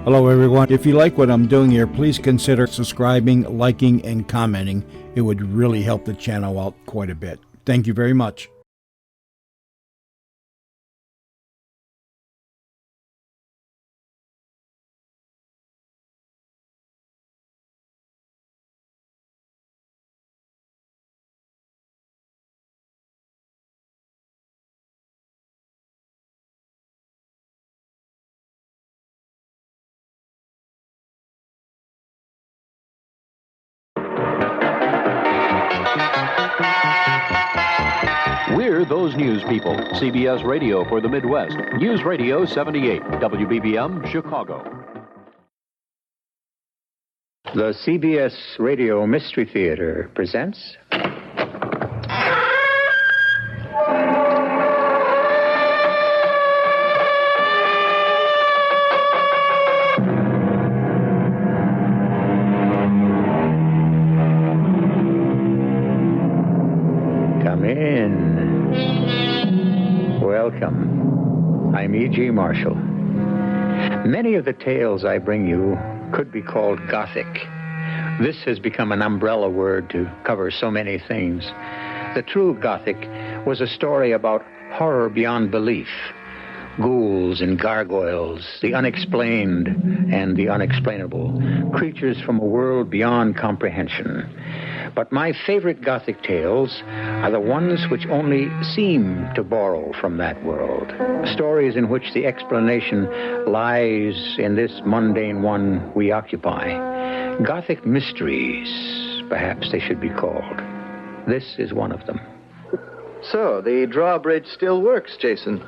Hello, everyone. If you like what I'm doing here, please consider subscribing, liking, and commenting. It would really help the channel out quite a bit. Thank you very much. We're those news people. CBS Radio for the Midwest. News Radio 78, WBBM, Chicago. The CBS Radio Mystery Theater presents... Come in. Welcome. I'm E.G. Marshall. Many of the tales I bring you could be called Gothic. This has become an umbrella word to cover so many things. The true Gothic was a story about horror beyond belief. Ghouls and gargoyles, the unexplained and the unexplainable, creatures from a world beyond comprehension. But my favorite Gothic tales are the ones which only seem to borrow from that world. Stories in which the explanation lies in this mundane one we occupy. Gothic mysteries, perhaps they should be called. This is one of them. So, the drawbridge still works, Jason.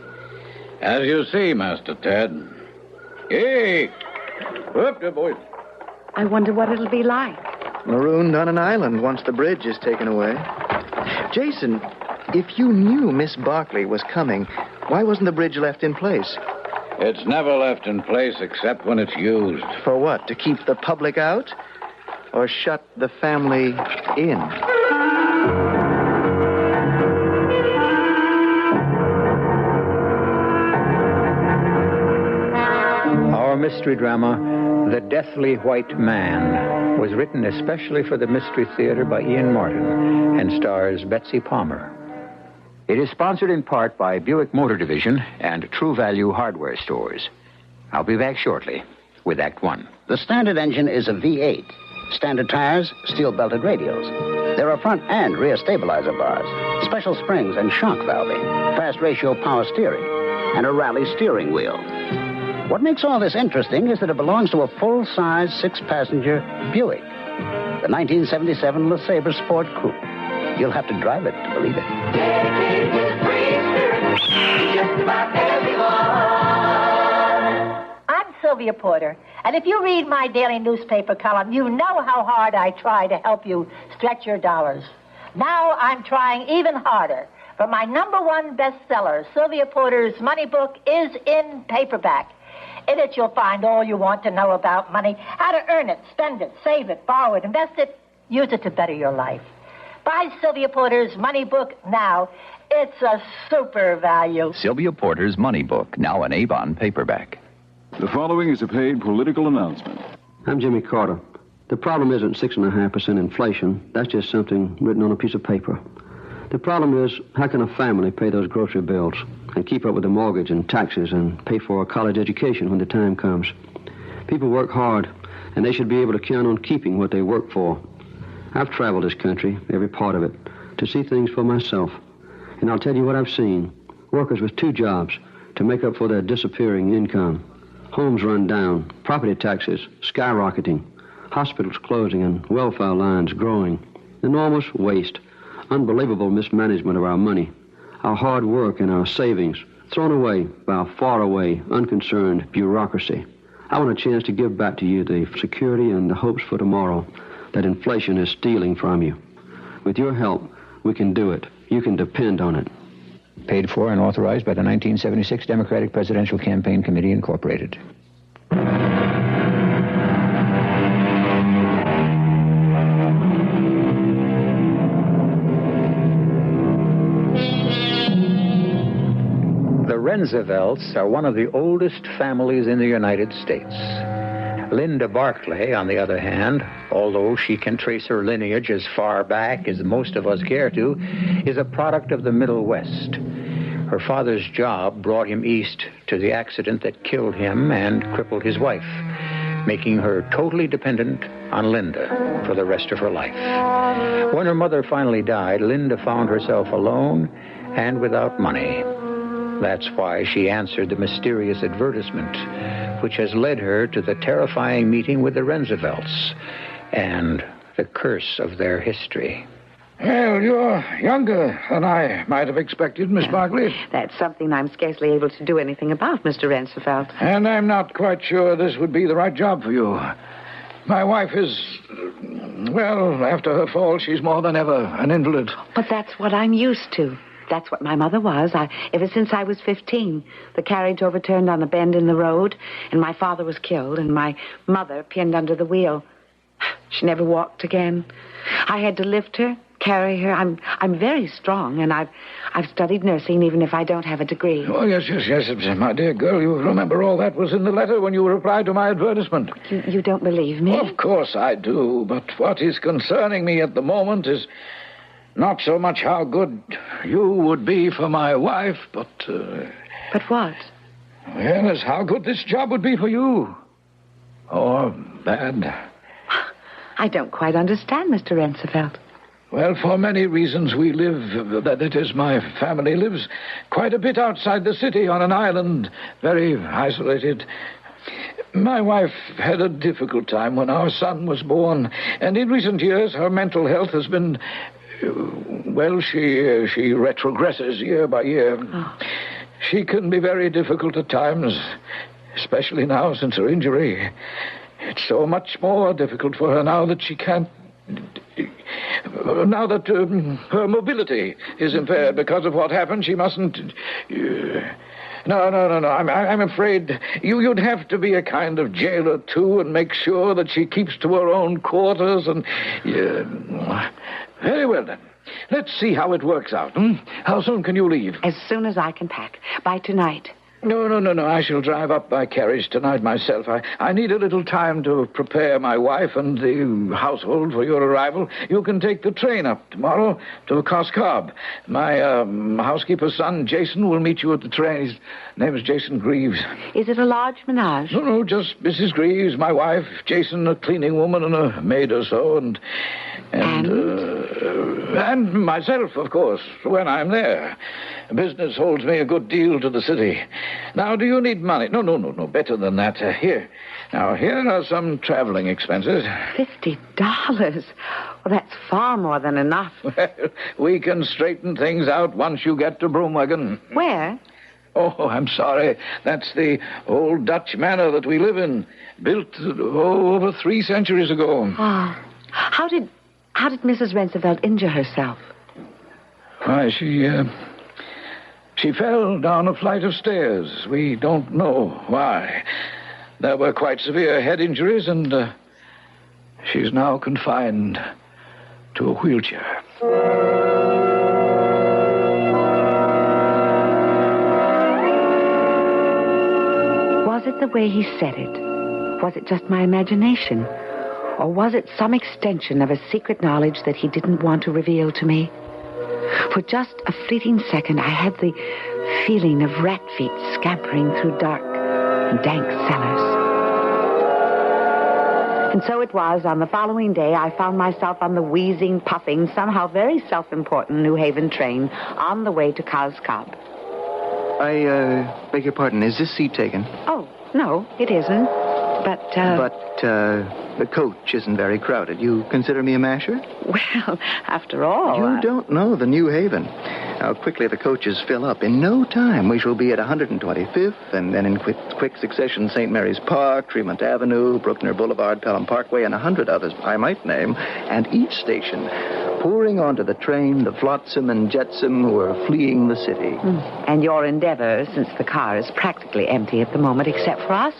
As you see, Master Ted. Hey! Up there, boys. I wonder what it'll be like. Marooned on an island once the bridge is taken away. Jason, if you knew Miss Barkley was coming, why wasn't the bridge left in place? It's never left in place except when it's used. For what? To keep the public out? Or shut the family in? Our mystery drama, The Deathly White Man, was written especially for the Mystery Theater by Ian Martin and stars Betsy Palmer. It is sponsored in part by Buick Motor Division and True Value Hardware Stores. I'll be back shortly with Act One. The standard engine is a V8. Standard tires, steel-belted radials. There are front and rear stabilizer bars, special springs and shock valving, fast ratio power steering, and a rally steering wheel. What makes all this interesting is that it belongs to a full-size, 6-passenger Buick, the 1977 LeSabre Sport Coupe. You'll have to drive it to believe it. I'm Sylvia Porter, and if you read my daily newspaper column, you know how hard I try to help you stretch your dollars. Now I'm trying even harder. For my #1 bestseller, Sylvia Porter's Money Book is in paperback. In it, you'll find all you want to know about money, how to earn it, spend it, save it, borrow it, invest it, use it to better your life. Buy Sylvia Porter's Money Book now. It's a super value. Sylvia Porter's Money Book, now an Avon paperback. The following is a paid political announcement. I'm Jimmy Carter. The problem isn't 6.5% inflation. That's just something written on a piece of paper. The problem is, how can a family pay those grocery bills and keep up with the mortgage and taxes and pay for a college education when the time comes? People work hard, and they should be able to count on keeping what they work for. I've traveled this country, every part of it, to see things for myself. And I'll tell you what I've seen. Workers with 2 jobs to make up for their disappearing income. Homes run down, property taxes skyrocketing, hospitals closing, and welfare lines growing. Enormous waste. Unbelievable mismanagement of our money, our hard work and our savings, thrown away by a faraway, unconcerned bureaucracy. I want a chance to give back to you the security and the hopes for tomorrow that inflation is stealing from you. With your help, we can do it. You can depend on it. Paid for and authorized by the 1976 Democratic Presidential Campaign Committee, Incorporated. The Renzevelts are one of the oldest families in the United States. Linda Barclay, on the other hand, although she can trace her lineage as far back as most of us care to, is a product of the Middle West. Her father's job brought him east to the accident that killed him and crippled his wife, making her totally dependent on Linda for the rest of her life. When her mother finally died, Linda found herself alone and without money. That's why she answered the mysterious advertisement, which has led her to the terrifying meeting with the Roosevelts and the curse of their history. Well, you're younger than I might have expected, Miss Barclay. That's something I'm scarcely able to do anything about, Mr. Roosevelt. And I'm not quite sure this would be the right job for you. My wife is, well, after her fall, she's more than ever an invalid. But that's what I'm used to. That's what my mother was. Ever since I was 15, the carriage overturned on a bend in the road, and my father was killed, and my mother pinned under the wheel. She never walked again. I had to lift her, carry her. I'm very strong, and I've studied nursing, even if I don't have a degree. Oh, yes, my dear girl. You remember all that was in the letter when you replied to my advertisement. You don't believe me? Of course I do, but what is concerning me at the moment is not so much how good you would be for my wife, but... But what? Well, as how good this job would be for you. Or bad. I don't quite understand, Mr. Roosevelt. Well, for many reasons, we live, that is, my family lives quite a bit outside the city on an island, very isolated. My wife had a difficult time when our son was born, and in recent years her mental health has been, well, she retrogresses year by year. Oh. She can be very difficult at times, especially now since her injury. It's so much more difficult for her now that she can't... Now that her mobility is impaired because of what happened, she mustn't... No. I'm afraid you'd have to be a kind of jailer, too, and make sure that she keeps to her own quarters and... Very well, then. Let's see how it works out. How soon can you leave? As soon as I can pack. By tonight. No. I shall drive up by carriage tonight myself. I need a little time to prepare my wife and the household for your arrival. You can take the train up tomorrow to Coscob. My housekeeper's son, Jason, will meet you at the train. His name is Jason Greaves. Is it a large menage? No, just Mrs. Greaves, my wife, Jason, a cleaning woman, and a maid or so, and myself, of course, when I'm there. Business holds me a good deal to the city. Now, do you need money? No, better than that. Here are some traveling expenses. $50? Well, that's far more than enough. Well, we can straighten things out once you get to Broomwagon. Where? Oh, I'm sorry. That's the old Dutch manor that we live in, built over 3 centuries ago. Oh. How did Mrs. Roosevelt injure herself? Why, she fell down a flight of stairs. We don't know why. There were quite severe head injuries, and she's now confined to a wheelchair. Was it the way he said it? Was it just my imagination? Or was it some extension of a secret knowledge that he didn't want to reveal to me? For just a fleeting second, I had the feeling of rat feet scampering through dark and dank cellars. And so it was, on the following day, I found myself on the wheezing, puffing, somehow very self-important New Haven train on the way to Coscob. I beg your pardon, is this seat taken? Oh, no, it isn't. But the coach isn't very crowded. You consider me a masher? Well, after all... You don't know the New Haven. How quickly the coaches fill up. In no time, we shall be at 125th, and then in quick succession, St. Mary's Park, Tremont Avenue, Bruckner Boulevard, Pelham Parkway, and 100 others I might name. And each station, pouring onto the train, the flotsam and jetsam who are fleeing the city. And your endeavor, since the car is practically empty at the moment, except for us,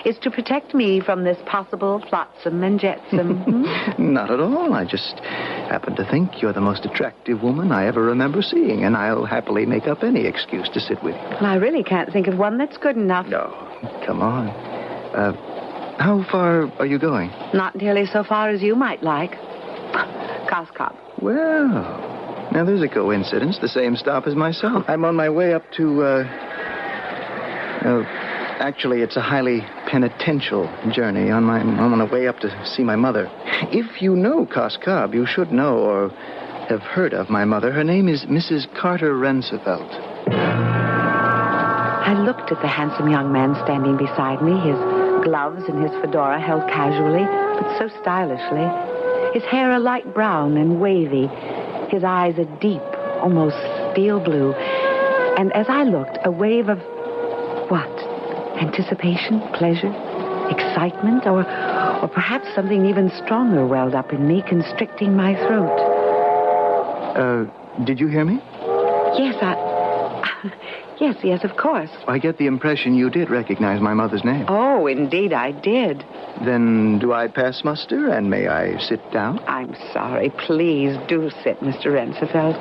is to protect me from this possible flotsam and jetsam. Not at all. I just happen to think you're the most attractive woman I ever remember seeing, and I'll happily make up any excuse to sit with you. Well, I really can't think of one that's good enough. No, come on. How far are you going? Not nearly so far as you might like. Coscop. Well, now there's a coincidence. The same stop as myself. I'm on my way up to, actually, it's a highly penitential journey. I'm on the way up to see my mother. If you know Coscob, you should know or have heard of my mother. Her name is Mrs. Carter Roosevelt. I looked at the handsome young man standing beside me, his gloves and his fedora held casually, but so stylishly. His hair a light brown and wavy, his eyes a deep, almost steel blue. And as I looked, a wave of what? Anticipation, pleasure, excitement, or perhaps something even stronger welled up in me, constricting my throat. Did you hear me? Yes, Yes, of course. I get the impression you did recognize my mother's name. Oh, indeed I did. Then do I pass muster, and may I sit down? I'm sorry. Please do sit, Mr. Roosevelt.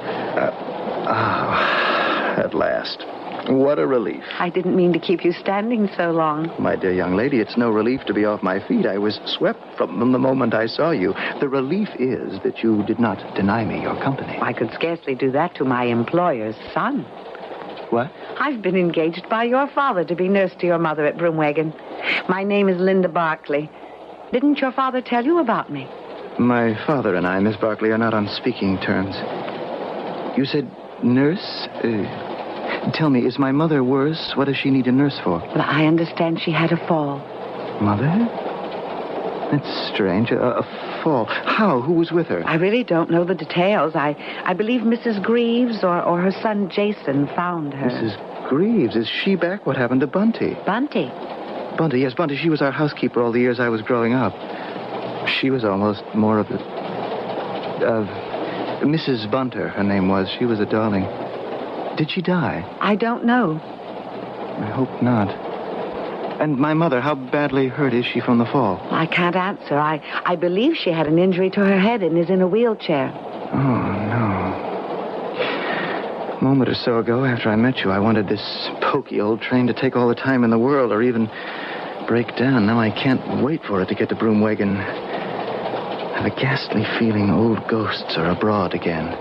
At last. What a relief. I didn't mean to keep you standing so long. My dear young lady, it's no relief to be off my feet. I was swept from them the moment I saw you. The relief is that you did not deny me your company. I could scarcely do that to my employer's son. What? I've been engaged by your father to be nurse to your mother at Broomwagon. My name is Linda Barkley. Didn't your father tell you about me? My father and I, Miss Barkley, are not on speaking terms. You said nurse? Tell me, is my mother worse? What does she need a nurse for? Well, I understand she had a fall. Mother? That's strange. A fall. How? Who was with her? I really don't know the details. I believe Mrs. Greaves or her son Jason found her. Mrs. Greaves? Is she back? What happened to Bunty? Bunty? Bunty, yes, Bunty. She was our housekeeper all the years I was growing up. She was almost more of a... Mrs. Bunter, her name was. She was a darling. Did she die? I don't know. I hope not. And my mother, how badly hurt is she from the fall? I can't answer. I believe she had an injury to her head and is in a wheelchair. Oh, no. A moment or so ago, after I met you, I wanted this pokey old train to take all the time in the world or even break down. Now I can't wait for it to get to Broomwagon. I have a ghastly feeling old ghosts are abroad again.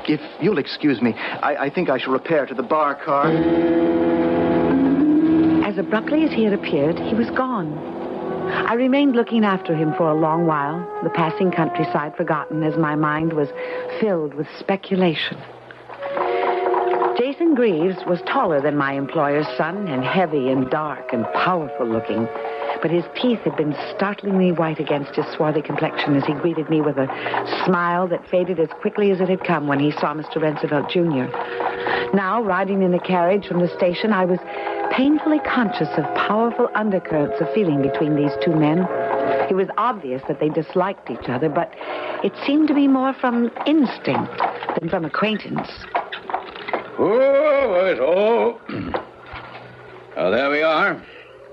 If you'll excuse me, I think I shall repair to the bar car. As abruptly as he had appeared, he was gone. I remained looking after him for a long while, the passing countryside forgotten as my mind was filled with speculation. Jason Greaves was taller than my employer's son and heavy and dark and powerful looking. But his teeth had been startlingly white against his swarthy complexion as he greeted me with a smile that faded as quickly as it had come when he saw Mr. Roosevelt Jr. Now, riding in the carriage from the station, I was painfully conscious of powerful undercurrents of feeling between these two men. It was obvious that they disliked each other, but it seemed to be more from instinct than from acquaintance. Oh. There we are.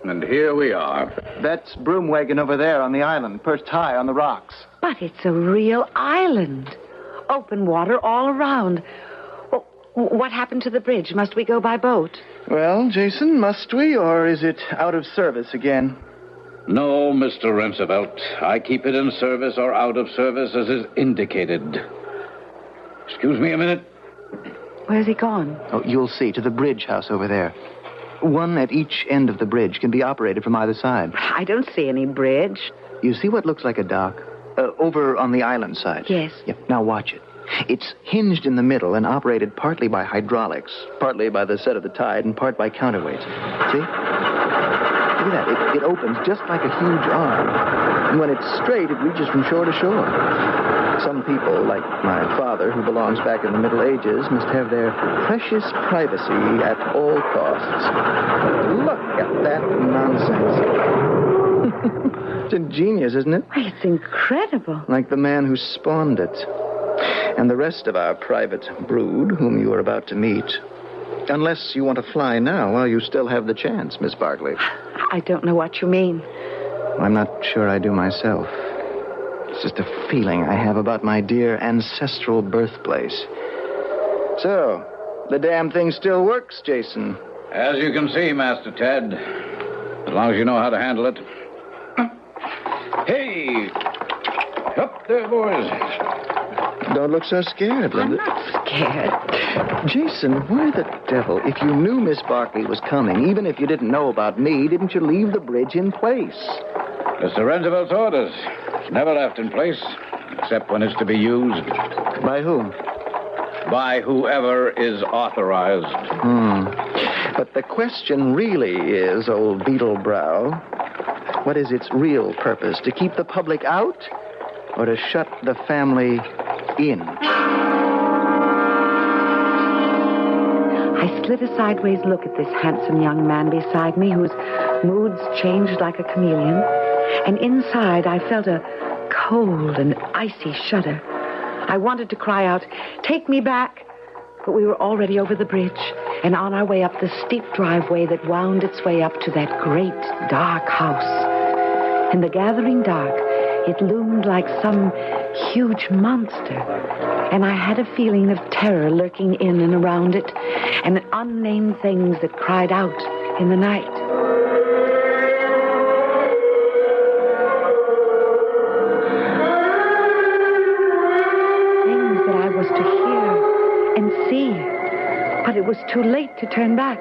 And here we are. That's Broomwagon over there on the island, perched high on the rocks. But it's a real island. Open water all around. What happened to the bridge? Must we go by boat? Well, Jason, must we, or is it out of service again? No, Mr. Roosevelt. I keep it in service or out of service as is indicated. Excuse me a minute. Where's he gone? Oh, you'll see, to the bridge house over there. One at each end of the bridge can be operated from either side. I don't see any bridge. You see what looks like a dock? Over on the island side. Yes. Yep. Now watch it. It's hinged in the middle and operated partly by hydraulics, partly by the set of the tide, and part by counterweights. See? Look at that. It opens just like a huge arm. And when it's straight, it reaches from shore to shore. Some people, like my father, who belongs back in the Middle Ages, must have their precious privacy at all costs. Look at that nonsense. It's ingenious, isn't it? It's incredible. Like the man who spawned it. And the rest of our private brood, whom you are about to meet. Unless you want to fly now while you still have the chance, Miss Barkley. I don't know what you mean. I'm not sure I do myself. It's just a feeling I have about my dear ancestral birthplace. So, the damn thing still works, Jason. As you can see, Master Ted, as long as you know how to handle it. Hey! Up there, boys. Don't look so scared, Linda. I'm not scared. Jason, why the devil, if you knew Miss Barkley was coming, even if you didn't know about me, didn't you leave the bridge in place? Mr. Roosevelt's orders. It's never left in place, except when it's to be used. By whom? By whoever is authorized. But the question really is, old Beetlebrow, what is its real purpose? To keep the public out or to shut the family in? I slid a sideways look at this handsome young man beside me whose moods changed like a chameleon. And inside, I felt a cold and icy shudder. I wanted to cry out, "Take me back!" But we were already over the bridge and on our way up the steep driveway that wound its way up to that great, dark house. In the gathering dark, it loomed like some huge monster, and I had a feeling of terror lurking in and around it, and unnamed things that cried out in the night. Things that I was to hear and see, but it was too late to turn back.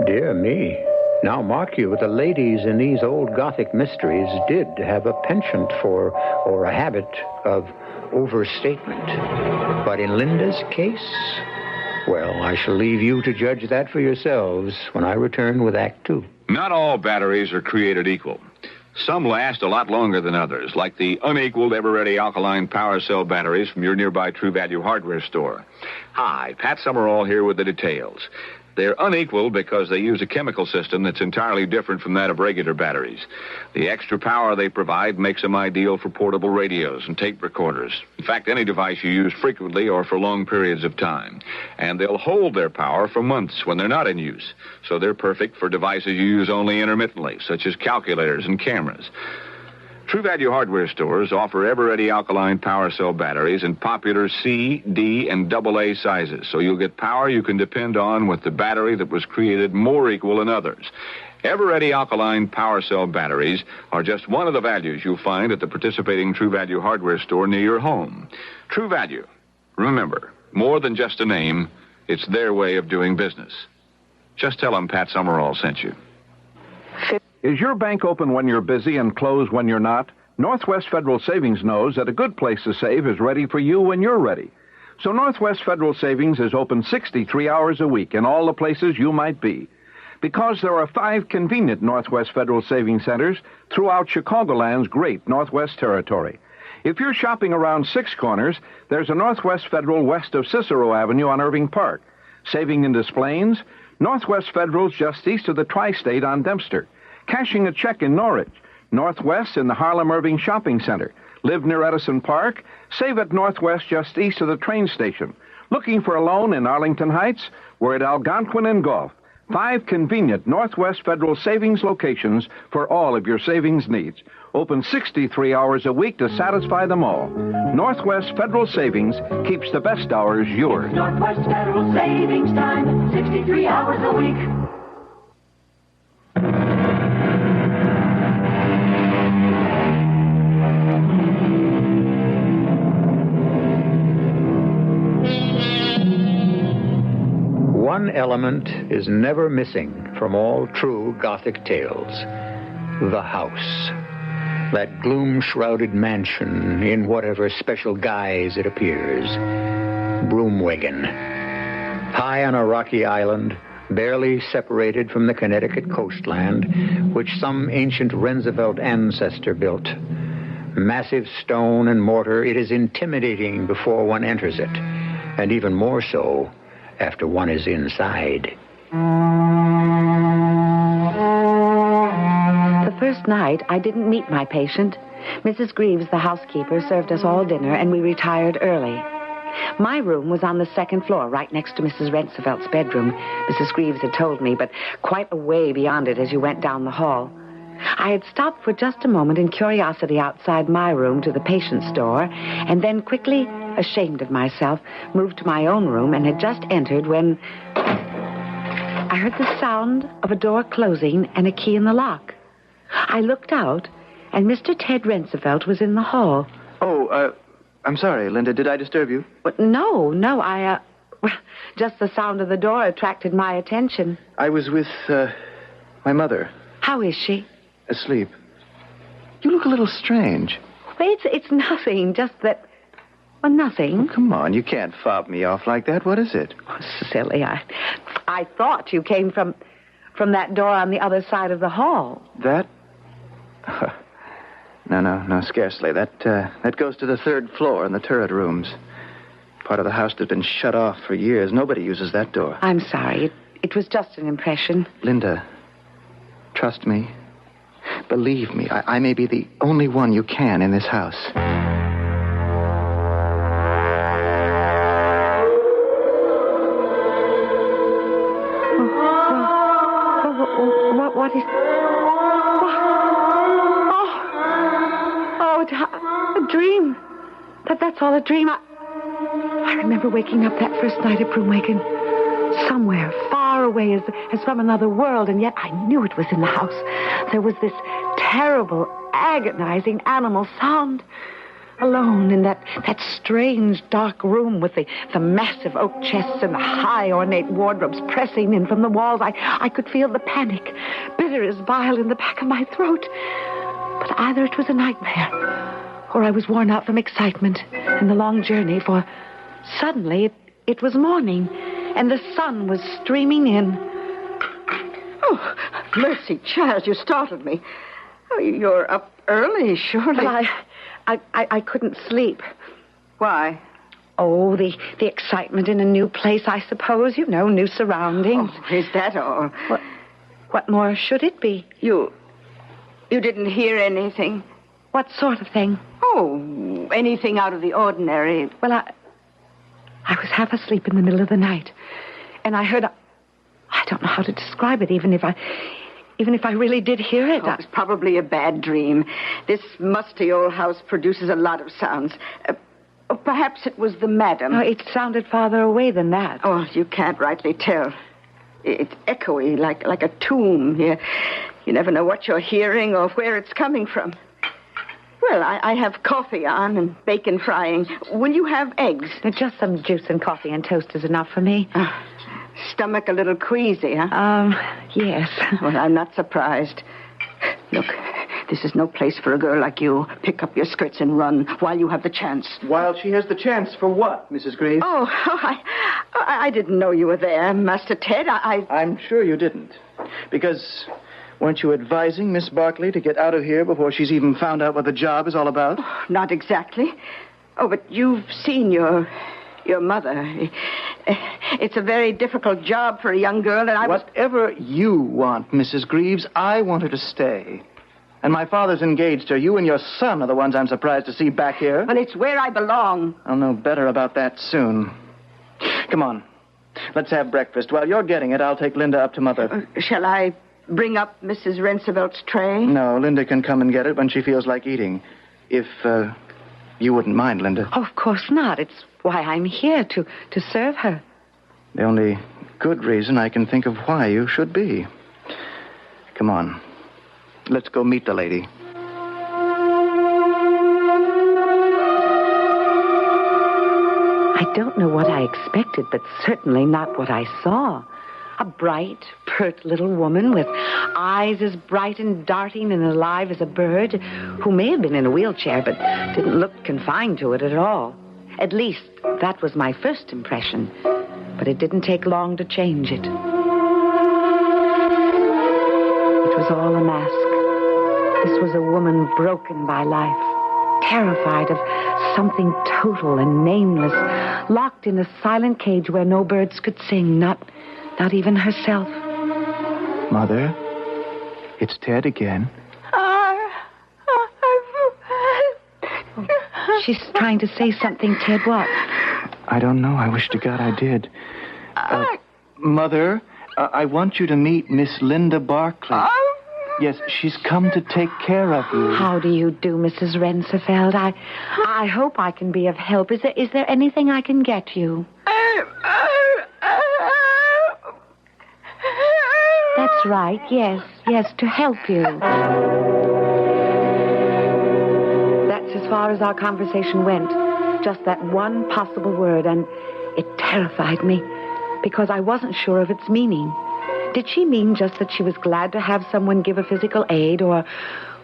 Dear me. Now, mark you, the ladies in these old Gothic mysteries did have a penchant for, or a habit of, overstatement. But in Linda's case, well, I shall leave you to judge that for yourselves when I return with Act Two. Not all batteries are created equal. Some last a lot longer than others, like the unequaled ever-ready alkaline power cell batteries from your nearby True Value hardware store. Hi, Pat Summerall here with the details. They're unequal because they use a chemical system that's entirely different from that of regular batteries. The extra power they provide makes them ideal for portable radios and tape recorders. In fact, any device you use frequently or for long periods of time. And they'll hold their power for months when they're not in use. So they're perfect for devices you use only intermittently, such as calculators and cameras. True Value hardware stores offer ever-ready alkaline power cell batteries in popular C, D, and AA sizes, so you'll get power you can depend on with the battery that was created more equal than others. Ever-ready alkaline power cell batteries are just one of the values you'll find at the participating True Value hardware store near your home. True Value. Remember, more than just a name, it's their way of doing business. Just tell them Pat Summerall sent you. Is your bank open when you're busy and closed when you're not? Northwest Federal Savings knows that a good place to save is ready for you when you're ready. So Northwest Federal Savings is open 63 hours a week in all the places you might be. Because there are 5 convenient Northwest Federal Savings Centers throughout Chicagoland's great Northwest Territory. If you're shopping around 6 Corners, there's a Northwest Federal west of Cicero Avenue on Irving Park. Saving in Des Plaines, Northwest Federal's just east of the Tri-State on Dempster. Cashing a check in Norwich. Northwest in the Harlem Irving Shopping Center. Live near Edison Park? Save at Northwest just east of the train station. Looking for a loan in Arlington Heights? We're at Algonquin and Gulf. 5 convenient Northwest Federal Savings locations for all of your savings needs. Open 63 hours a week to satisfy them all. Northwest Federal Savings keeps the best hours yours. Northwest Federal Savings Time, 63 hours a week. One element is never missing from all true Gothic tales: the house. That gloom-shrouded mansion in whatever special guise it appears. Broomwagon. High on a rocky island, barely separated from the Connecticut coastland, which some ancient Roosevelt ancestor built. Massive stone and mortar, it is intimidating before one enters it, and even more so after one is inside. The first night, I didn't meet my patient. Mrs. Greaves, the housekeeper, served us all dinner, and we retired early. My room was on the 2nd floor, right next to Mrs. Roosevelt's bedroom. Mrs. Greaves had told me, but quite a way beyond it as you went down the hall. I had stopped for just a moment in curiosity outside my room to the patient's door, and then quickly, ashamed of myself, moved to my own room and had just entered when I heard the sound of a door closing and a key in the lock. I looked out, and Mr. Ted Roosevelt was in the hall. Oh, I'm sorry, Linda. Did I disturb you? No, well, just the sound of the door attracted my attention. I was with, my mother. How is she? Asleep. You look a little strange. It's nothing, just that... Well, nothing. Oh, come on, you can't fob me off like that. What is it? Oh, silly, I thought you came from that door on the other side of the hall. That? No, scarcely. That goes to the third floor in the turret rooms. Part of the house that's been shut off for years. Nobody uses that door. I'm sorry. It was just an impression. Linda, trust me. Believe me, I may be the only one you can in this house. What is... Oh, it's a dream. That's all a dream. I remember waking up that first night at Broomwagon. Somewhere far away as from another world, and yet I knew it was in the house. There was this terrible, agonizing animal sound. Alone in that strange, dark room with the massive oak chests and the high, ornate wardrobes pressing in from the walls, I could feel the panic, bitter as bile in the back of my throat. But either it was a nightmare, or I was worn out from excitement and the long journey, for suddenly it was morning, and the sun was streaming in. Oh, mercy, child, you startled me. Oh, you're up early, surely. Well, I couldn't sleep. Why? Oh, the excitement in a new place, I suppose. You know, new surroundings. Oh, is that all? What more should it be? You didn't hear anything? What sort of thing? Oh, anything out of the ordinary. Well, I was half asleep in the middle of the night, and I heard I don't know how to describe it, even if I really did hear it. Oh, it was probably a bad dream. This musty old house produces a lot of sounds. Perhaps it was the madam. No, it sounded farther away than that. Oh, you can't rightly tell. It's echoey, like a tomb. You never know what you're hearing or where it's coming from. Well, I have coffee on and bacon frying. Will you have eggs? Just some juice and coffee and toast is enough for me. Stomach a little queasy, huh? Yes. Well, I'm not surprised. Look, this is no place for a girl like you. Pick up your skirts and run while you have the chance. While she has the chance for what, Mrs. Greaves? Oh, I didn't know you were there, Master Ted. I'm sure you didn't. Because weren't you advising Miss Barkley to get out of here before she's even found out what the job is all about? Oh, not exactly. Oh, but you've seen your mother. It's a very difficult job for a young girl, and Whatever you want, Mrs. Greaves, I want her to stay. And my father's engaged her. You and your son are the ones I'm surprised to see back here. Well, it's where I belong. I'll know better about that soon. Come on. Let's have breakfast. While you're getting it, I'll take Linda up to Mother. Shall I bring up Mrs. Rensevelt's tray? No, Linda can come and get it when she feels like eating. If, you wouldn't mind, Linda. Oh, of course not. It's why I'm here, to serve her. The only good reason I can think of why you should be. Come on. Let's go meet the lady. I don't know what I expected, but certainly not what I saw. A bright, pert little woman with eyes as bright and darting and alive as a bird, who may have been in a wheelchair, but didn't look confined to it at all. At least, that was my first impression. But it didn't take long to change it. It was all a mask. This was a woman broken by life, terrified of something total and nameless, locked in a silent cage where no birds could sing, not even herself. Mother, it's Ted again. She's trying to say something, Ted. What? I don't know. I wish to God I did. Mother, I want you to meet Miss Linda Barkley. Yes, she's come to take care of you. How do you do, Mrs. Rensefeld? I hope I can be of help. Is there anything I can get you? That's right, yes, to help you. That's as far as our conversation went. Just that one possible word, and it terrified me because I wasn't sure of its meaning. Did she mean just that she was glad to have someone give a physical aid, or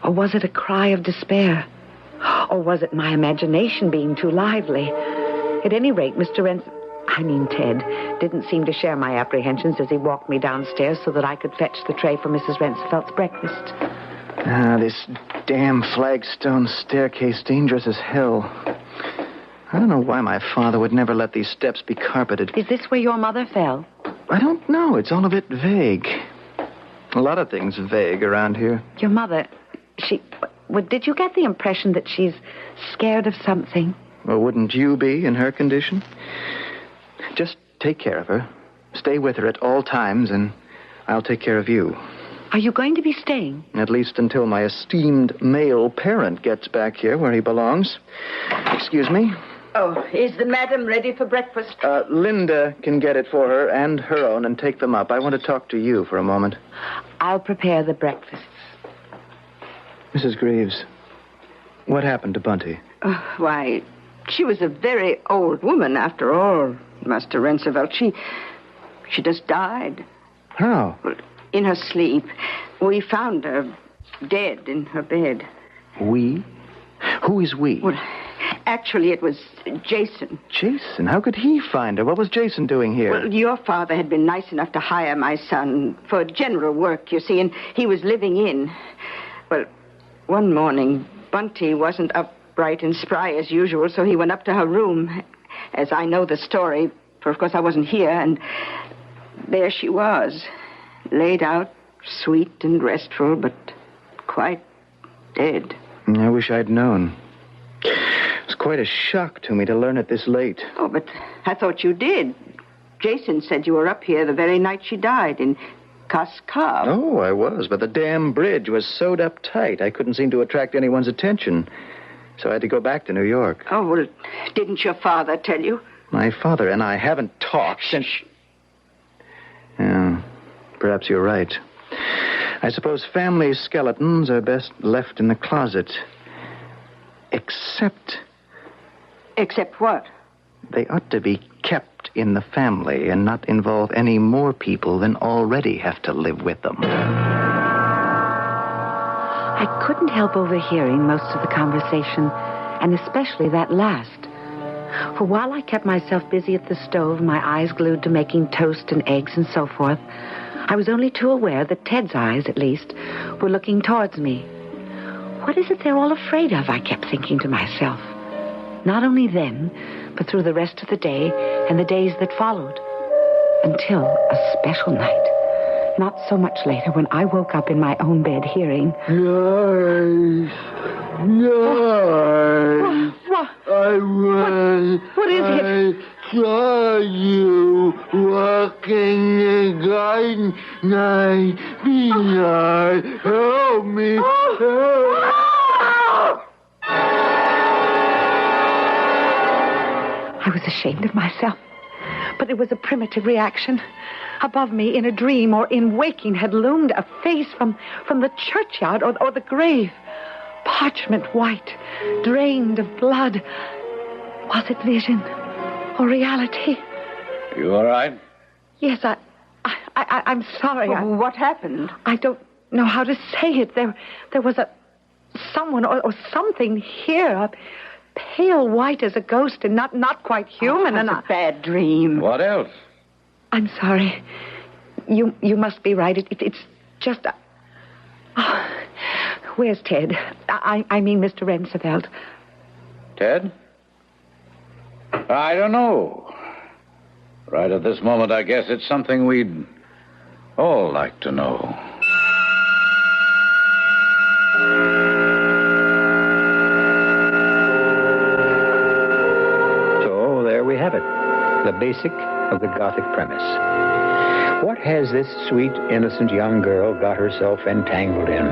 was it a cry of despair? Or was it my imagination being too lively? At any rate, Ted didn't seem to share my apprehensions as he walked me downstairs so that I could fetch the tray for Mrs. Rensefeld's breakfast. This damn flagstone staircase, dangerous as hell. I don't know why my father would never let these steps be carpeted. Is this where your mother fell? I don't know. It's all a bit vague. A lot of things vague around here. Your mother, did you get the impression that she's scared of something? Well, wouldn't you be in her condition? Just take care of her. Stay with her at all times, and I'll take care of you. Are you going to be staying? At least until my esteemed male parent gets back here where he belongs. Excuse me? Oh, is the madam ready for breakfast? Linda can get it for her and her own and take them up. I want to talk to you for a moment. I'll prepare the breakfasts. Mrs. Greaves, what happened to Bunty? Why, she was a very old woman after all, Master Rensefeld. She just died. How? Well, in her sleep. We found her dead in her bed. We? Who is we? Well, actually, it was Jason. Jason? How could he find her? What was Jason doing here? Well, your father had been nice enough to hire my son for general work, you see, and he was living in. Well, one morning, Bunty wasn't up bright and spry as usual, so he went up to her room, as I know the story, for of course I wasn't here, and there she was, laid out, sweet and restful, but quite dead. I wish I'd known. It was quite a shock to me to learn it this late. Oh, but I thought you did. Jason said you were up here the very night she died in Cascab. Oh, I was, but the damn bridge was sewed up tight. I couldn't seem to attract anyone's attention, so I had to go back to New York. Oh, well, didn't your father tell you? My father and I haven't talked since... Yeah, perhaps you're right. I suppose family skeletons are best left in the closet. Except... Except what? They ought to be kept in the family and not involve any more people than already have to live with them. I couldn't help overhearing most of the conversation, and especially that last. For while I kept myself busy at the stove, my eyes glued to making toast and eggs and so forth, I was only too aware that Ted's eyes, at least, were looking towards me. What is it they're all afraid of, I kept thinking to myself. Not only then, but through the rest of the day and the days that followed. Until a special night. Not so much later when I woke up in my own bed hearing... Nice. What? What is it? I saw you walking the garden. Help me. I was ashamed of myself, but it was a primitive reaction. Above me, in a dream or in waking, had loomed a face from the churchyard or the grave. Parchment white, drained of blood. Was it vision or reality? You all right? Yes, I'm sorry. What happened? I don't know how to say it. There was someone or something here, pale white as a ghost and not quite human. And a bad dream. What else? I'm sorry. You must be right. It's just... Where's Ted? I mean Mr. Rensefeld. Ted? I don't know. Right at this moment, I guess it's something we'd all like to know. So there we have it. The basic of the Gothic premise. What has this sweet, innocent young girl got herself entangled in?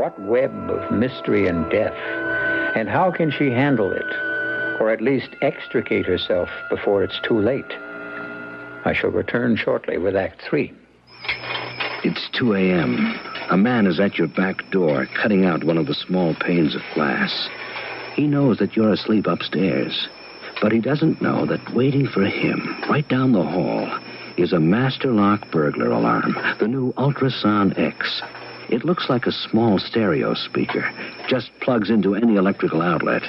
What web of mystery and death? And how can she handle it? Or at least extricate herself before it's too late? I shall return shortly with Act 3. It's 2 a.m. A man is at your back door, cutting out one of the small panes of glass. He knows that you're asleep upstairs, but he doesn't know that waiting for him, right down the hall, is a master lock burglar alarm, the new Ultrasound X. It looks like a small stereo speaker, just plugs into any electrical outlet.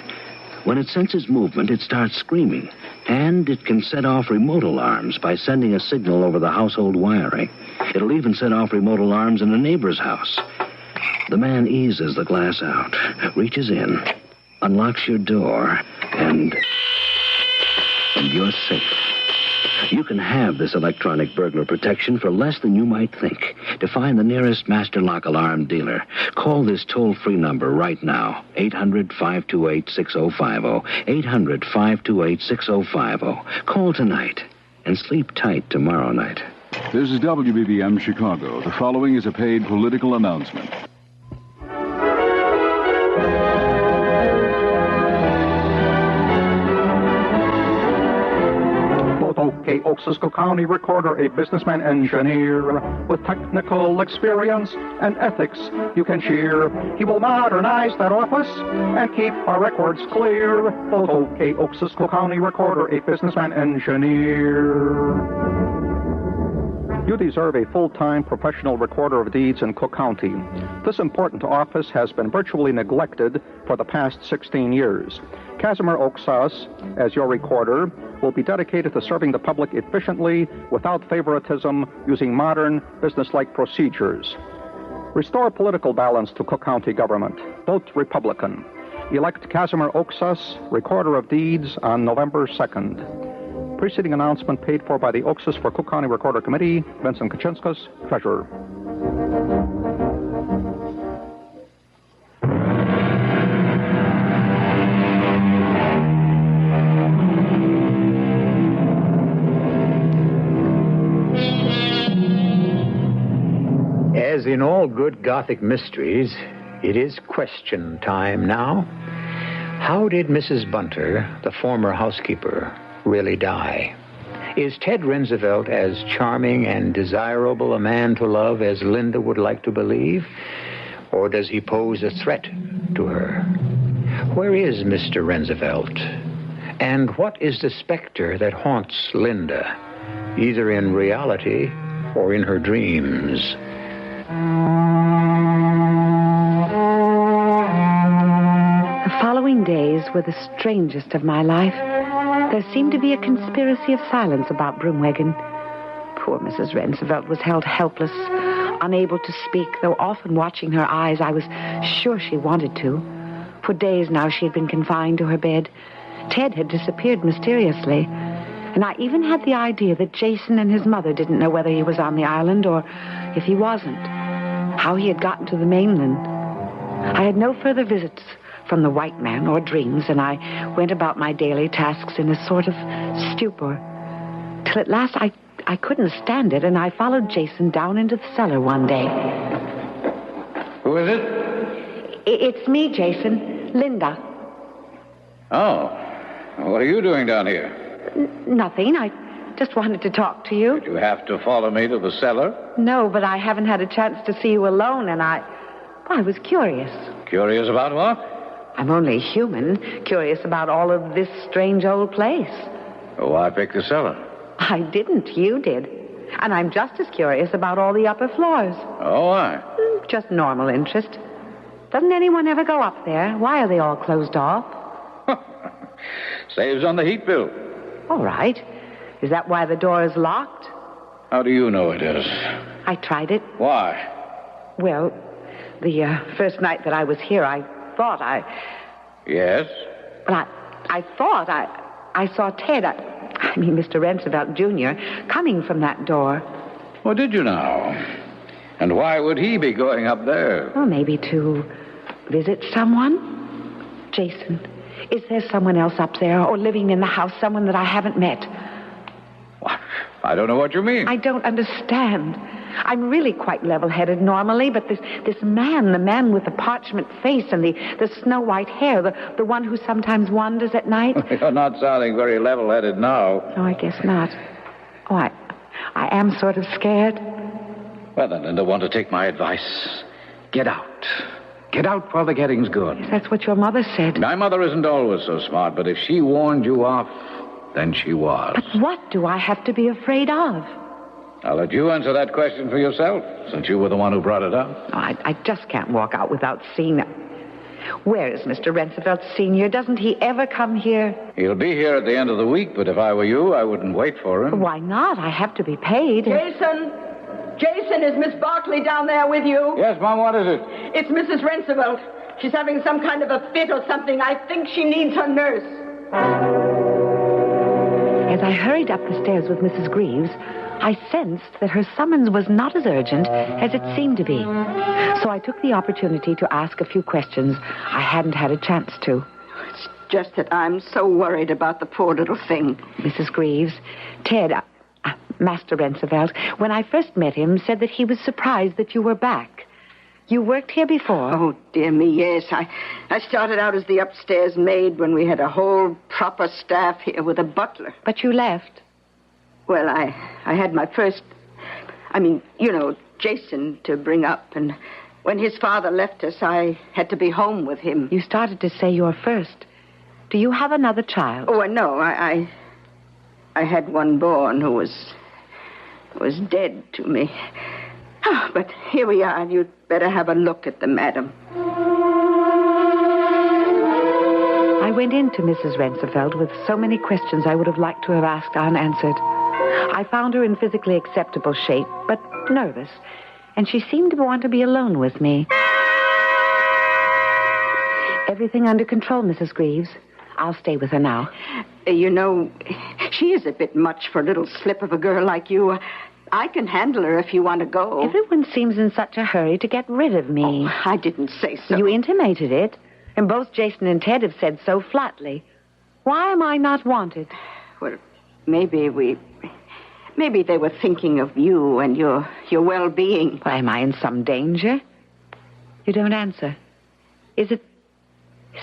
When it senses movement, it starts screaming, and it can set off remote alarms by sending a signal over the household wiring. It'll even set off remote alarms in a neighbor's house. The man eases the glass out, reaches in, unlocks your door, and you're safe. You can have this electronic burglar protection for less than you might think. To find the nearest Master Lock alarm dealer, call this toll-free number right now, 800-528-6050, 800-528-6050. Call tonight and sleep tight tomorrow night. This is WBBM Chicago. The following is a paid political announcement. A Oxisco County recorder, a businessman engineer with technical experience and ethics you can cheer. He will modernize that office and keep our records clear. Photo A Oxisco County recorder, a businessman engineer. You deserve a full-time professional recorder of deeds in Cook County. This important office has been virtually neglected for the past 16 years. Casimir Oksas, as your recorder, will be dedicated to serving the public efficiently without favoritism using modern, business-like procedures. Restore political balance to Cook County government. Vote Republican. Elect Casimir Oksas, recorder of deeds, on November 2nd. Preceding announcement paid for by the Oxis for Cook County Recorder Committee, Vincent Kachinskas, Treasurer. As in all good Gothic mysteries, it is question time now. How did Mrs. Bunter, the former housekeeper, really die? Is Ted Roosevelt as charming and desirable a man to love as Linda would like to believe? Or does he pose a threat to her? Where is Mr. Roosevelt? And what is the specter that haunts Linda, either in reality or in her dreams? The following days were the strangest of my life. There seemed to be a conspiracy of silence about Broomwagon. Poor Mrs. Roosevelt was held helpless, unable to speak, though often watching her eyes, I was sure she wanted to. For days now she had been confined to her bed. Ted had disappeared mysteriously, and I even had the idea that Jason and his mother didn't know whether he was on the island or, if he wasn't, how he had gotten to the mainland. I had no further visits from the white man or dreams, and I went about my daily tasks in a sort of stupor, till at last I couldn't stand it, and I followed Jason down into the cellar one day. Who is it? It's me, Jason. Linda. Oh. What are you doing down here? Nothing. I just wanted to talk to you. Did you have to follow me to the cellar? No, but I haven't had a chance to see you alone, and I was curious. Curious about what? I'm only human, curious about all of this strange old place. Why pick the cellar? I didn't. You did. And I'm just as curious about all the upper floors. Oh, why? Just normal interest. Doesn't anyone ever go up there? Why are they all closed off? Saves on the heat bill. All right. Is that why the door is locked? How do you know it is? I tried it. Why? Well, the first night that I was here, I thought Yes? But I thought I saw Ted, Mr. Roosevelt Jr., coming from that door. Well, did you now? And why would he be going up there? Well, maybe to visit someone. Jason, is there someone else up there or living in the house, someone that I haven't met? I don't know what you mean. I don't understand. I'm really quite level-headed normally, but this man, the man with the parchment face and the snow-white hair, the one who sometimes wanders at night. You're not sounding very level-headed now. No, I guess not. Oh, I am sort of scared. Well, then, Linda, want to take my advice? Get out. Get out while the getting's good. Yes, that's what your mother said. My mother isn't always so smart, but if she warned you off, then she was. But what do I have to be afraid of? I'll let you answer that question for yourself, since you were the one who brought it up. Oh, I just can't walk out without seeing them. Where is Mr. Roosevelt Sr.? Doesn't he ever come here? He'll be here at the end of the week, but if I were you, I wouldn't wait for him. Why not? I have to be paid. Jason! Jason, is Miss Barkley down there with you? Yes, Mom, what is it? It's Mrs. Roosevelt. She's having some kind of a fit or something. I think she needs her nurse. As I hurried up the stairs with Mrs. Greaves, I sensed that her summons was not as urgent as it seemed to be. So I took the opportunity to ask a few questions I hadn't had a chance to. It's just that I'm so worried about the poor little thing. Mrs. Greaves, Ted, Master Roosevelt, when I first met him, said that he was surprised that you were back. You worked here before? Oh, dear me, yes. I started out as the upstairs maid when we had a whole proper staff here with a butler. But you left? Well, I had my first... Jason to bring up. And when his father left us, I had to be home with him. You started to say you're first. Do you have another child? Oh, no. I had one born who was dead to me. Oh, but here we are. You'd better have a look at the madam. I went in to Mrs. Roosevelt with so many questions I would have liked to have asked unanswered. I found her in physically acceptable shape, but nervous, and she seemed to want to be alone with me. Everything under control, Mrs. Greaves. I'll stay with her now. She is a bit much for a little slip of a girl like you. I can handle her if you want to go. Everyone seems in such a hurry to get rid of me. Oh, I didn't say so. You intimated it, and both Jason and Ted have said so flatly. Why am I not wanted? Well, maybe they were thinking of you and your well-being. Why, am I in some danger? You don't answer. Is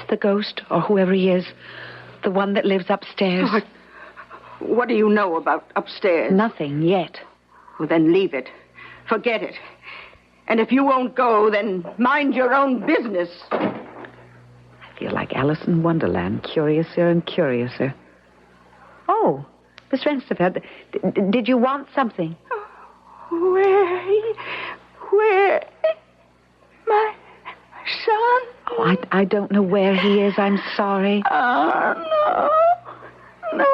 the ghost, or whoever he is, the one that lives upstairs? What do you know about upstairs? Nothing yet. Well, then leave it. Forget it. And if you won't go, then mind your own business. I feel like Alice in Wonderland, curiouser and curiouser. Oh, Miss Roosevelt, did you want something? Where? My son? Oh, I don't know where he is. I'm sorry. Oh, no.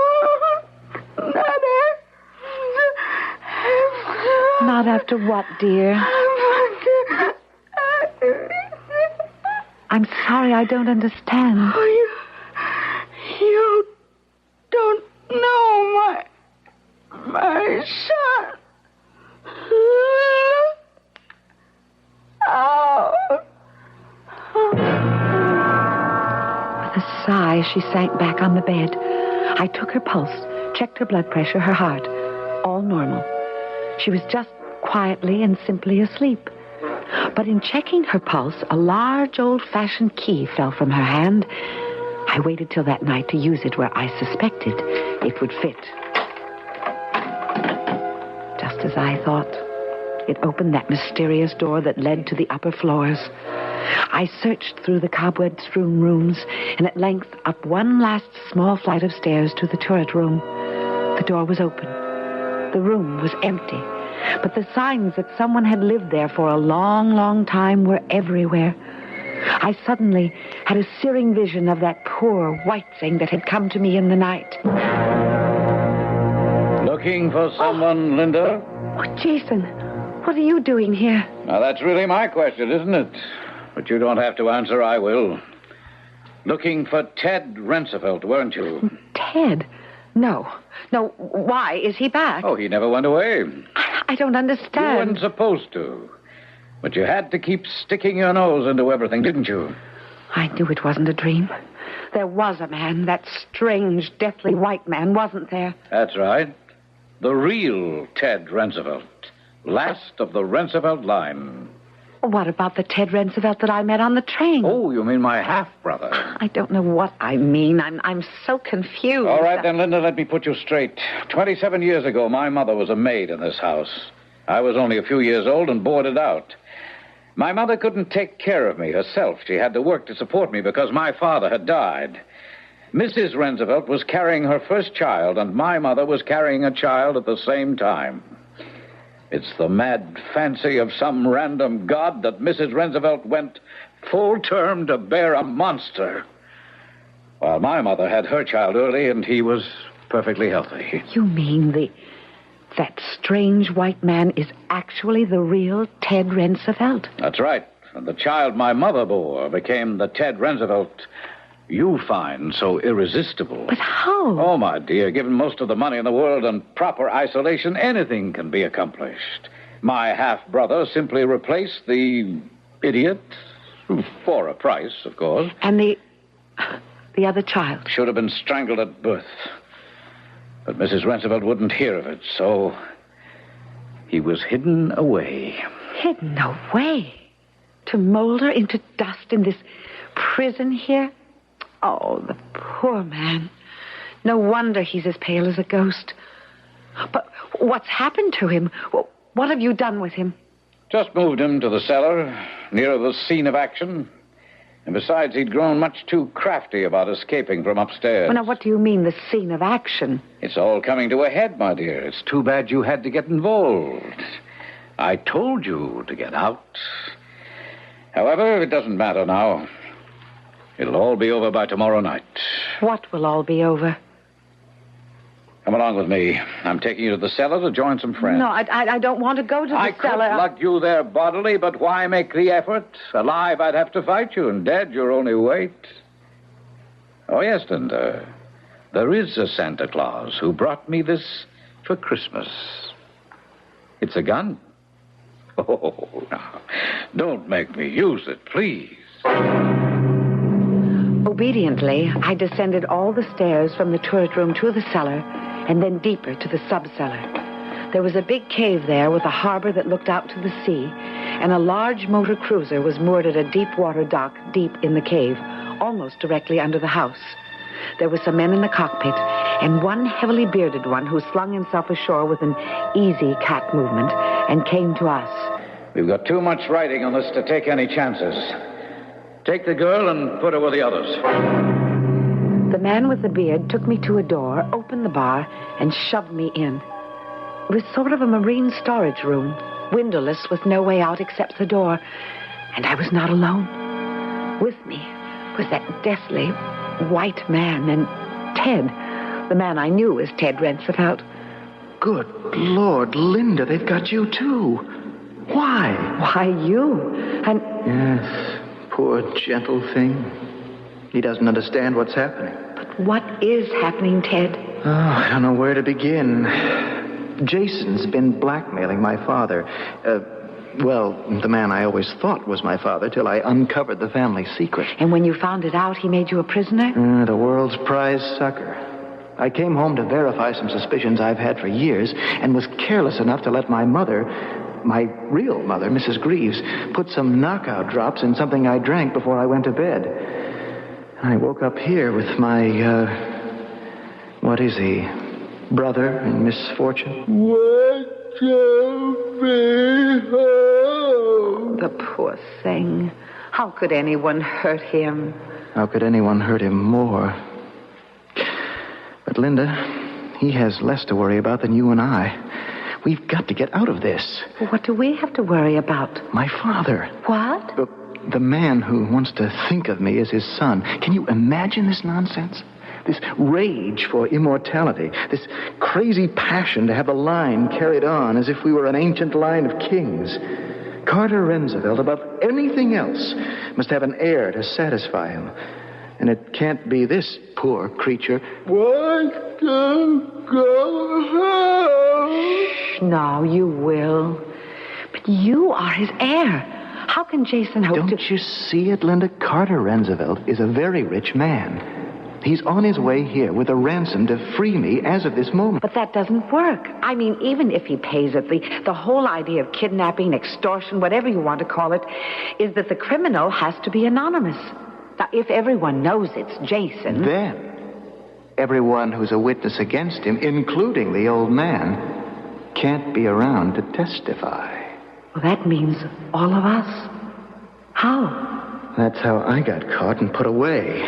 Not after what, dear? I'm sorry, I don't understand. Oh, you don't know my son. Oh. With a sigh, she sank back on the bed. I took her pulse, checked her blood pressure, her heart. All normal. She was just quietly and simply asleep. But in checking her pulse, a large old-fashioned key fell from her hand. I waited till that night to use it where I suspected it would fit. Just as I thought, it opened that mysterious door that led to the upper floors. I searched through the cobweb-strewn rooms and at length up one last small flight of stairs to the turret room. The door was open. The room was empty, but the signs that someone had lived there for a long, long time were everywhere. I suddenly had a searing vision of that poor white thing that had come to me in the night. Looking for someone, Linda? Oh, Jason, what are you doing here? Now, that's really my question, isn't it? But you don't have to answer, I will. Looking for Ted Roosevelt, weren't you? Ted? No. Why? Is he back? Oh, he never went away. I don't understand. You weren't supposed to. But you had to keep sticking your nose into everything, didn't you? I knew it wasn't a dream. There was a man, that strange, deathly white man, wasn't there? That's right. The real Ted Roosevelt. Last of the Roosevelt line. What about the Ted Roosevelt that I met on the train? Oh, you mean my half-brother? I don't know what I mean. I'm so confused. All right, then, Linda, let me put you straight. 27 years ago, my mother was a maid in this house. I was only a few years old and boarded out. My mother couldn't take care of me herself. She had to work to support me because my father had died. Mrs. Roosevelt was carrying her first child, and my mother was carrying a child at the same time. It's the mad fancy of some random god that Mrs. Roosevelt went full term to bear a monster. While my mother had her child early, and he was perfectly healthy. You mean that strange white man is actually the real Ted Roosevelt? That's right. And the child my mother bore became the Ted Roosevelt you find so irresistible. But how? Oh, my dear, given most of the money in the world and proper isolation, anything can be accomplished. My half-brother simply replaced the idiot, for a price, of course. And the other child? Should have been strangled at birth. But Mrs. Roosevelt wouldn't hear of it, so he was hidden away. Hidden away? To molder into dust in this prison here? Oh, the poor man. No wonder he's as pale as a ghost. But what's happened to him? What have you done with him? Just moved him to the cellar, nearer the scene of action. And besides, he'd grown much too crafty about escaping from upstairs. Well, now, what do you mean, the scene of action? It's all coming to a head, my dear. It's too bad you had to get involved. I told you to get out. However, it doesn't matter now. It'll all be over by tomorrow night. What will all be over? Come along with me. I'm taking you to the cellar to join some friends. No, I don't want to go to the cellar. I could lock you there bodily, but why make the effort? Alive, I'd have to fight you, and dead, your only weight. Oh, yes, Linda. There is a Santa Claus who brought me this for Christmas. It's a gun. Oh, now, don't make me use it, please. Obediently, I descended all the stairs from the turret room to the cellar, and then deeper to the sub-cellar. There was a big cave there with a harbor that looked out to the sea, and a large motor cruiser was moored at a deep-water dock deep in the cave, almost directly under the house. There were some men in the cockpit, and one heavily bearded one who slung himself ashore with an easy cat movement and came to us. We've got too much writing on this to take any chances. Take the girl and put her with the others. The man with the beard took me to a door, opened the bar, and shoved me in. It was sort of a marine storage room, windowless with no way out except the door. And I was not alone. With me was that deathly white man and Ted, the man I knew as Ted Roosevelt. Good Lord, Linda, they've got you too. Why? Why you? And... Yes, poor gentle thing. He doesn't understand what's happening. But what is happening, Ted? Oh, I don't know where to begin. Jason's been blackmailing my father. Well, the man I always thought was my father till I uncovered the family secret. And when you found it out, he made you a prisoner? The world's prize sucker. I came home to verify some suspicions I've had for years and was careless enough to let my mother, my real mother, Mrs. Greaves, put some knockout drops in something I drank before I went to bed. I woke up here with my, what is he, brother in misfortune. The poor thing. How could anyone hurt him? How could anyone hurt him more? But, Linda, he has less to worry about than you and I. We've got to get out of this. What do we have to worry about? My father. What? The man who wants to think of me as his son. Can you imagine this nonsense? This rage for immortality. This crazy passion to have the line carried on as if we were an ancient line of kings. Carter Roosevelt, above anything else, must have an heir to satisfy him. And it can't be this poor creature. Want to go home? Shh, now you will. But you are his heir. How can Jason hope Don't you see it, Linda? Carter Roosevelt is a very rich man. He's on his way here with a ransom to free me as of this moment. But that doesn't work. I mean, even if he pays it, the whole idea of kidnapping, extortion, whatever you want to call it, is that the criminal has to be anonymous. Now, if everyone knows it's Jason... Then everyone who's a witness against him, including the old man, can't be around to testify. Well, that means all of us. How? That's how I got caught and put away.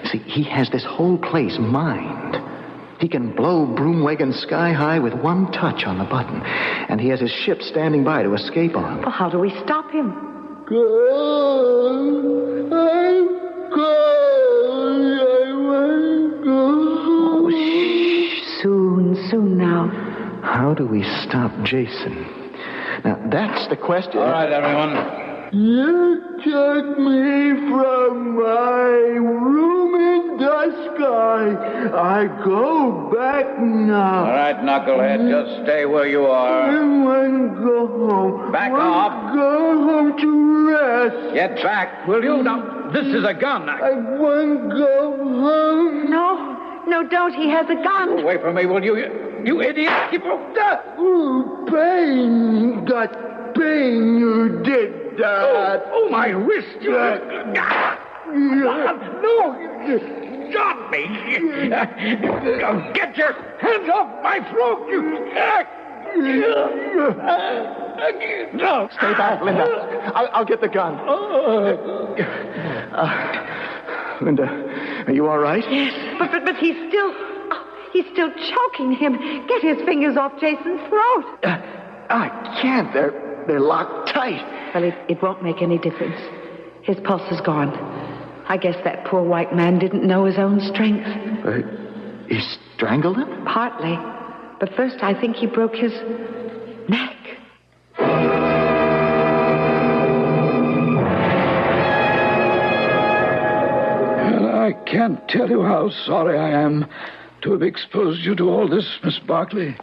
You see, he has this whole place mined. He can blow Broomwagon sky high with one touch on the button. And he has his ship standing by to escape on. Well, how do we stop him? Oh, shh. Soon now. How do we stop Jason? Now, that's the question. All right, everyone. You took me from my room in the sky. I go back now. All right, knucklehead, just stay where you are. I want to go home. Back off. Go home to rest. Get back, will you? Now, this is a gun. I want to go home. No, don't. He has a gun. Away from me, will you? You idiot. Keep off that. Ooh, pain. Got pain, you did. Oh, my wrist! No! Stop me! Get your hands off my throat! No! Stay back, Linda. I'll get the gun. Linda, are you all right? Yes, but he's still choking him. Get his fingers off Jason's throat. I can't. They're locked tight. Well, it won't make any difference. His pulse is gone. I guess that poor white man didn't know his own strength. He strangled him? Partly. But first, I think he broke his neck. Well, I can't tell you how sorry I am to have exposed you to all this, Miss Barkley.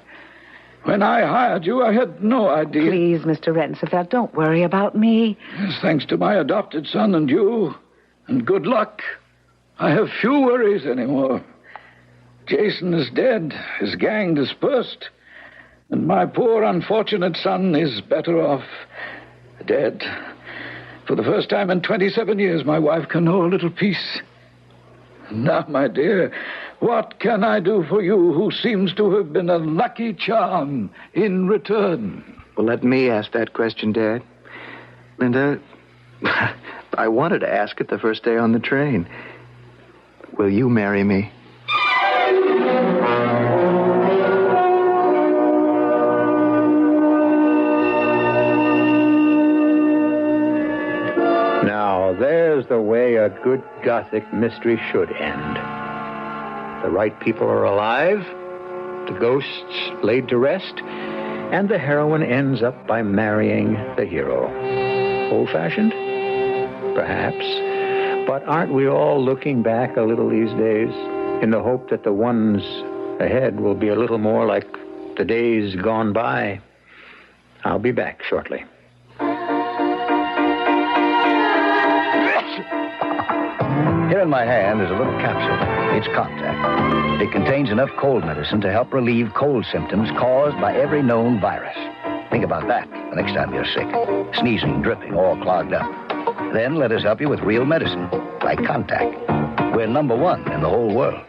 When I hired you, I had no idea. Please, Mr. Rensenfeld, don't worry about me. Yes, thanks to my adopted son and you, and good luck, I have few worries anymore. Jason is dead, his gang dispersed, and my poor unfortunate son is better off dead. For the first time in 27 years, my wife can know a little peace. Now, my dear, what can I do for you who seems to have been a lucky charm in return? Well, let me ask that question, Dad. Linda, I wanted to ask it the first day on the train. Will you marry me? Now, there's the way a good Gothic mystery should end. The right people are alive, the ghosts laid to rest, and the heroine ends up by marrying the hero. Old-fashioned? Perhaps. But aren't we all looking back a little these days in the hope that the ones ahead will be a little more like the days gone by? I'll be back shortly. Here in my hand is a little capsule. It's Contact. It contains enough cold medicine to help relieve cold symptoms caused by every known virus. Think about that the next time you're sick. Sneezing, dripping, all clogged up. Then let us help you with real medicine, like Contact. We're #1 in the whole world.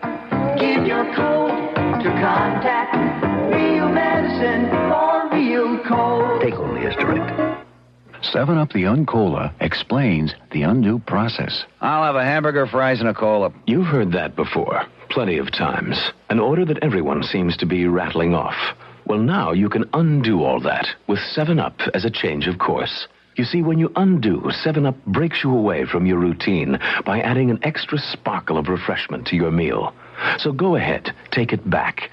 Give your cold to Contact. Real medicine for real cold. Take only as directed. 7-Up the Uncola explains the undo process. I'll have a hamburger, fries, and a cola. You've heard that before, plenty of times. An order that everyone seems to be rattling off. Well, now you can undo all that with 7-Up as a change of course. You see, when you undo, 7-Up breaks you away from your routine by adding an extra sparkle of refreshment to your meal. So go ahead, take it back,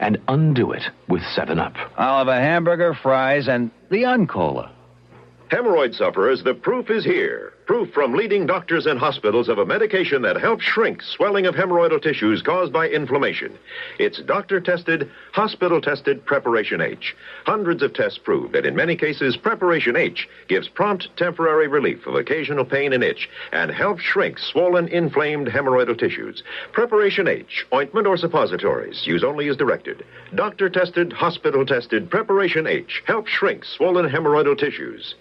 and undo it with 7-Up. I'll have a hamburger, fries, and the Uncola. Hemorrhoid sufferers, the proof is here. Proof from leading doctors and hospitals of a medication that helps shrink swelling of hemorrhoidal tissues caused by inflammation. It's doctor-tested, hospital-tested Preparation H. Hundreds of tests prove that in many cases, Preparation H gives prompt, temporary relief of occasional pain and itch and helps shrink swollen, inflamed hemorrhoidal tissues. Preparation H, ointment or suppositories. Use only as directed. Doctor-tested, hospital-tested Preparation H helps shrink swollen hemorrhoidal tissues.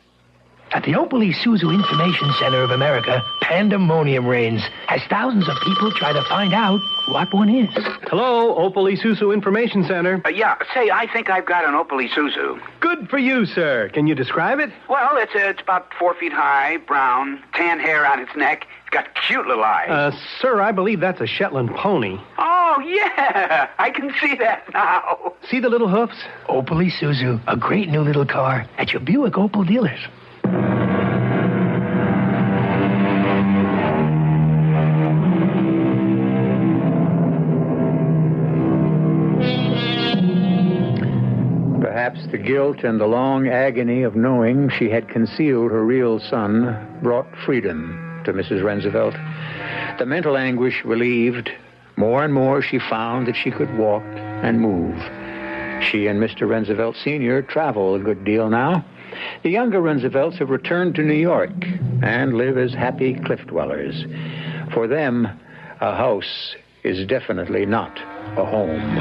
At the Opal Isuzu Information Center of America, pandemonium reigns as thousands of people try to find out what one is. Hello, Opal Isuzu Information Center. Yeah, say, I think I've got an Opal Isuzu. Good for you, sir. Can you describe it? Well, it's about 4 feet high, brown, tan hair on its neck. It's got cute little eyes. Sir, I believe that's a Shetland pony. Oh, yeah, I can see that now. See the little hoofs? Opal Isuzu, a great new little car at your Buick Opal dealers. Perhaps the guilt and the long agony of knowing she had concealed her real son brought freedom to Mrs. Roosevelt. The mental anguish relieved, more and more she found that she could walk and move. She and Mr. Roosevelt Sr. travel a good deal now. The younger Roosevelts have returned to New York and live as happy cliff dwellers. For them, a house is definitely not a home.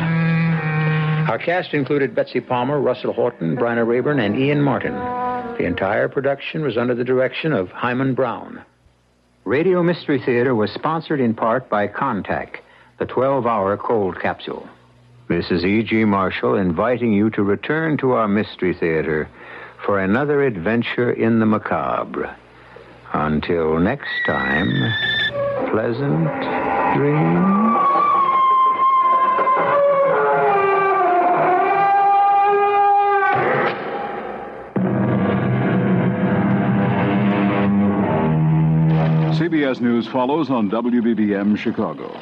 Our cast included Betsy Palmer, Russell Horton, Bryna Raeburn, and Ian Martin. The entire production was under the direction of Hyman Brown. Radio Mystery Theater was sponsored in part by Contact, the 12-hour cold capsule. This is E.G. Marshall inviting you to return to our Mystery Theater for another adventure in the macabre. Until next time, pleasant dreams. CBS News follows on WBBM Chicago.